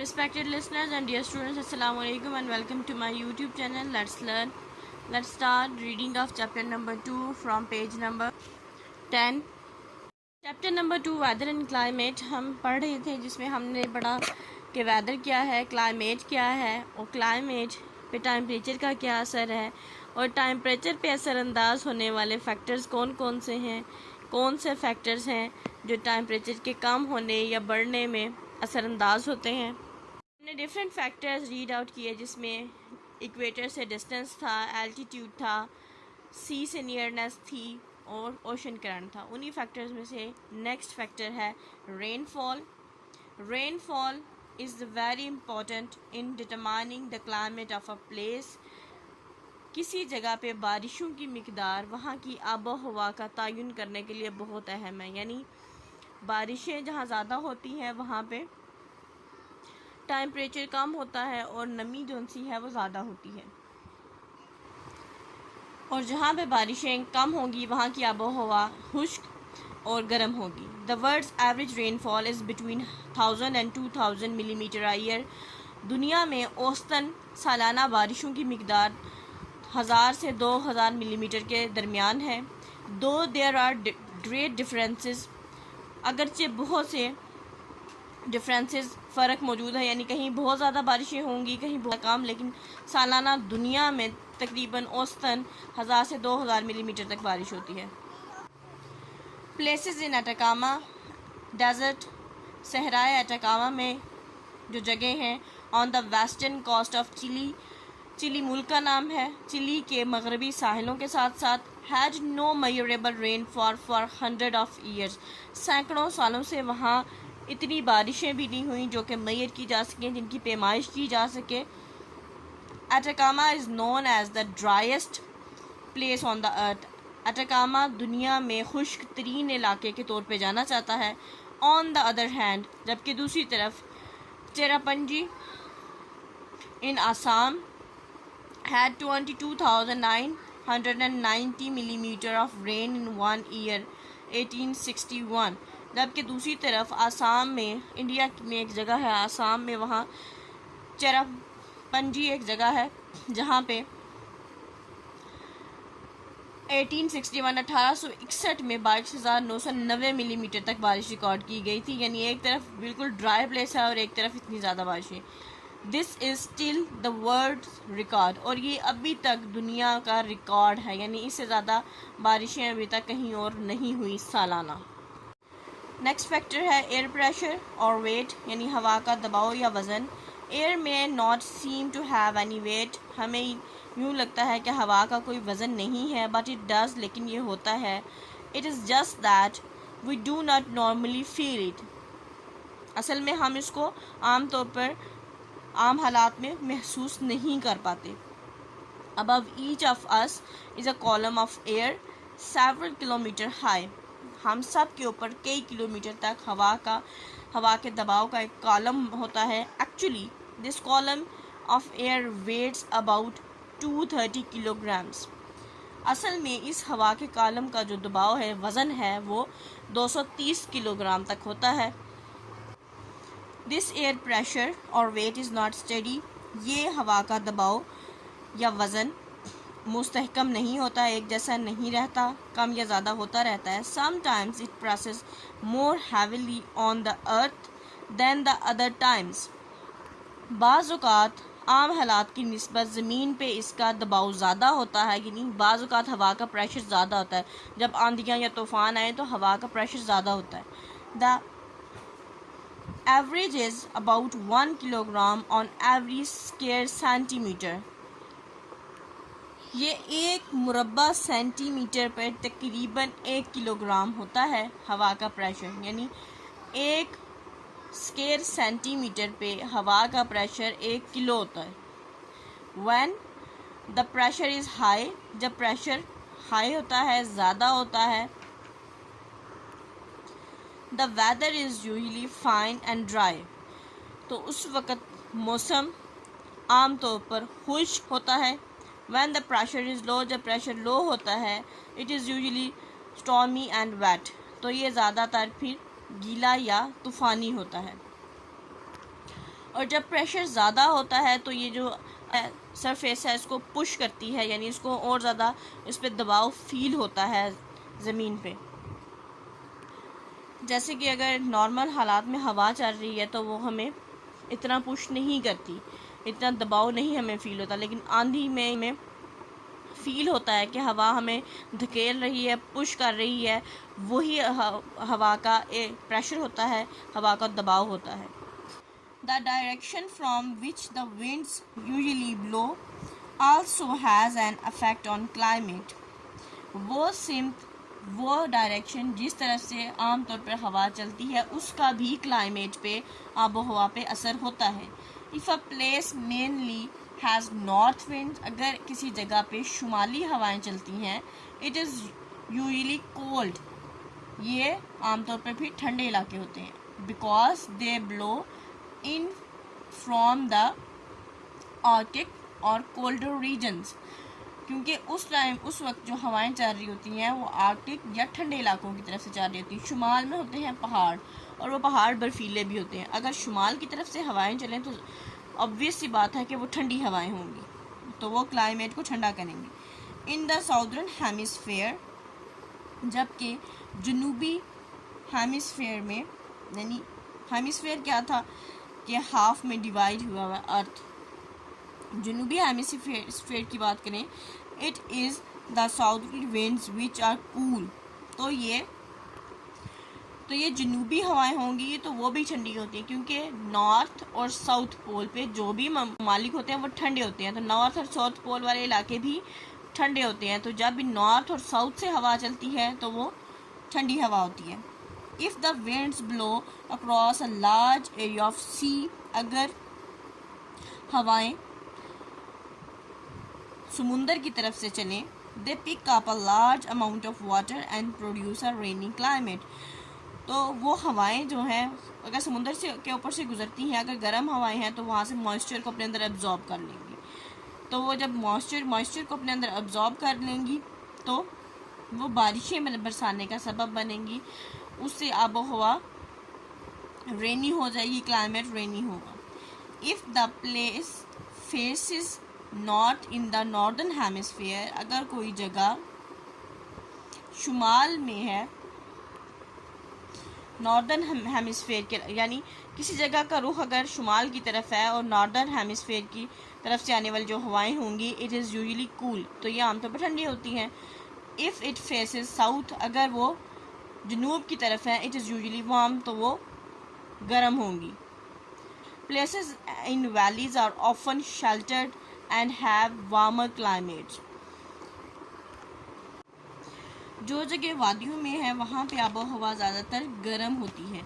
Respected listeners and dear students, Assalamu alaikum and welcome to my YouTube channel. Let's learn. Let's start reading of chapter number 2 from page number 10. Chapter number 2 weather and climate हम पढ़ रहे थे, जिसमें हमने पढ़ा कि weather क्या है, क्लाइमेट क्या है और क्लाइमेट पे टेम्परेचर का क्या असर है और टेम्परेचर पे असरअंदाज होने वाले फैक्टर्स कौन कौन से हैं, कौन से फैक्टर्स हैं जो टेम्परेचर के कम होने या बढ़ने में असरअंदाज होते हैं। हमने डिफरेंट फैक्टर्स रीड आउट किए, जिसमें इक्वेटर से डिस्टेंस था, एल्टीट्यूड था, सी से नियरनेस थी और ओशन करंट था। उन्हीं फैक्टर्स में से नेक्स्ट फैक्टर है rainfall. Rainfall is very important in determining the climate of a place. किसी जगह पे बारिशों की मिकदार वहाँ की आबो हवा का तयन करने के लिए बहुत अहम है। यानी बारिशें जहाँ ज़्यादा होती हैं वहाँ पे टेम्परेचर कम होता है और नमी जो सी है वो ज़्यादा होती है, और जहाँ पे बारिशें कम होंगी वहाँ की आबो हवा खुश्क और गर्म होगी। The world's average rainfall is between 1000 and 2000 millimetres a year. दुनिया में औसतन सालाना बारिशों की मिकदार 1000 से 2000 मिलीमीटर के दरमियान है। दो देयर आर ग्रेट डिफरेंसेस, अगरचे बहुत से डिफरेंसेस फ़र्क मौजूद है, यानी कहीं बहुत ज़्यादा बारिशें होंगी, कहीं बहुत कम, लेकिन सालाना दुनिया में तकरीबन औसतन 1000 से 2000 मिलीमीटर तक बारिश होती है। प्लेसेस इन अटाकामा डेजर्ट, सहराए अटाकामा में जो जगह हैं on the western coast of Chile, Chile मुल्क का नाम है, चिली के मगरबी साहिलों के साथ साथ had no measurable rainfall for 100 of years. सैकड़ों सालों से वहाँ इतनी बारिशें भी नहीं हुई जो कि मेजर की जा सकें, जिनकी पैमाइश की जा सके। Atacama is known as the driest place on the earth. Atacama दुनिया में खुश्क तरीन इलाके के तौर पे जाना चाहता है। ऑन द अदर हैंड, जबकि दूसरी तरफ Cherrapunji in Assam had 22,990 millimetre of rain in 1 year 1861। जबकि दूसरी तरफ आसाम में, इंडिया में एक जगह है आसाम में, वहाँ चेरापूंजी एक जगह है जहाँ पे 1861 में 22,990 मिलीमीटर तक बारिश रिकॉर्ड की गई थी। यानी एक तरफ बिल्कुल ड्राई प्लेस है और एक तरफ इतनी ज़्यादा बारिशें। This is still the world record, और ये अभी तक दुनिया का रिकॉर्ड है, यानी इससे ज़्यादा बारिशें अभी तक कहीं और नहीं हुई सालाना। नेक्स्ट फैक्टर है एयर प्रेशर और वेट, यानी हवा का दबाव या वज़न। एयर में not seem to have any weight, हमें यूँ लगता है कि हवा का कोई वज़न नहीं है, बट इट डज़, लेकिन ये होता है। It is just that we do not normally feel it. असल में हम इसको आम तौर पर आम हालात में महसूस नहीं कर पाते। Above each of us is a column of air several kilometre high. हम सब के ऊपर कई किलोमीटर तक हवा के दबाव का एक कॉलम होता है। Actually this column of air weighs about 230 kilograms. असल में इस हवा के कॉलम का जो दबाव है, वज़न है, वो 230 किलोग्राम तक होता है। दिस एयर प्रेशर और वेट इज़ नॉट स्टडी। ये हवा का दबाव या वज़न मुस्तहकम नहीं होता, एक जैसा नहीं रहता, कम या ज़्यादा होता रहता है। Sometimes it presses more heavily on the earth than the other times. बाज़ औक़ात आम हालात की निस्बत ज़मीन पे इसका दबाव ज़्यादा होता है, यानी बाज़ औक़ात हवा का प्रेशर ज़्यादा होता है। जब आंधियाँ या तूफ़ान आए तो हवा का प्रेशर ज़्यादा होता है। The average is about 1 kilogram on every square centimetre. ये 1 मुरब्बा सेंटीमीटर पर तकरीबन 1 किलोग्राम होता है हवा का प्रेशर, यानी 1 स्क्वायर सेंटीमीटर पे हवा का प्रेशर 1 किलो होता है। When the pressure is high, जब प्रेशर हाई होता है, ज़्यादा होता है, the weather is usually fine and dry, तो उस वक़्त मौसम आम तौर पर खुश्क होता है। When the pressure is low, जब प्रेशर लो होता है, it is usually stormy and wet, तो ये ज़्यादातर फिर गीला या तूफ़ानी होता है। और जब प्रेशर ज़्यादा होता है तो ये जो सरफेस है इसको पुश करती है, यानी इसको और ज़्यादा इस पर दबाव फील होता है ज़मीन पे। जैसे कि अगर नॉर्मल हालात में हवा चल रही है तो वो हमें इतना पुश नहीं करती, इतना दबाव नहीं हमें फ़ील होता, लेकिन आंधी में हमें फ़ील होता है कि हवा हमें धकेल रही है, पुश कर रही है। वही हवा का प्रेशर होता है, हवा का दबाव होता है। The direction from which the winds usually blow also has an affect on climate. वो डायरेक्शन जिस तरफ से आमतौर पर हवा चलती है उसका भी क्लाइमेट पे, आबो हवा पे असर होता है। If a place mainly has north wind, अगर किसी जगह पे शुमाली हवाएं चलती हैं, इट इज़ यूजुअली कोल्ड, ये आमतौर पर भी ठंडे इलाके होते हैं, because they blow in from the Arctic और कोल्डर रीजन्स, क्योंकि उस वक्त जो हवाएं चल रही होती हैं वो आर्कटिक या ठंडे इलाकों की तरफ से चल रही होती हैं। शुमाल में होते हैं पहाड़, और वो पहाड़ बर्फीले भी होते हैं। अगर शुमाल की तरफ से हवाएं चलें तो ऑब्वियस सी बात है कि वो ठंडी हवाएं होंगी, तो वो क्लाइमेट को ठंडा करेंगी। इन द साउदर्न हेमिस्फेयर, जबकि जनूबी हेमिस्फेयर में, यानी हेमिस्फेयर क्या था कि हाफ में डिवाइड हुआ हुआ अर्थ, जनूबी हेमिस्फेयर की बात करें, it is the southerly winds which are cool, तो ये जनूबी हवाएं होंगी तो वो भी ठंडी होती हैं, क्योंकि नॉर्थ और साउथ पोल पे जो भी ममालिक होते हैं वो ठंडे होते हैं, तो नॉर्थ और साउथ पोल वाले इलाके भी ठंडे होते हैं। तो जब भी नॉर्थ और साउथ से हवा चलती है तो वो ठंडी हवा होती है। If the winds blow across a large area of sea, अगर हवाएं समुंदर की तरफ से चलें, they pick up a large amount of water and produce a rainy climate, तो वो हवाएं जो हैं अगर समुंदर से के ऊपर से गुजरती हैं, अगर गर्म हवाएं हैं तो वहाँ से मॉइस्चर को अपने अंदर एब्जॉर्ब कर लेंगी, तो वो जब मॉइस्चर को अपने अंदर एब्जॉर्ब कर लेंगी तो वो बारिशें बरसाने का सबब बनेंगी, उससे आबो हवा रेनी हो जाएगी, क्लाइमेट रेनी होगा। If the place faces not in the northern hemisphere, अगर कोई जगह शुमाल में है, नॉर्दर्न हेमिस्फीयर के, यानी किसी जगह का रुख अगर शुमाल की तरफ है और नॉर्दर्न हेमिस्फीयर की तरफ से आने वाली जो हवाएं होंगी, इट इज़ यूजुअली कूल, तो ये आमतौर पर ठंडी होती हैं। इफ़ इट फेसेस साउथ, अगर वो जनूब की तरफ है, इट इज़ यूजुअली वार्म, तो वो गर्म होंगी। Places in valleys are often sheltered and have warmer climates, जो जगह वादियों में है वहाँ पे आबो हवा ज़्यादातर गर्म होती है,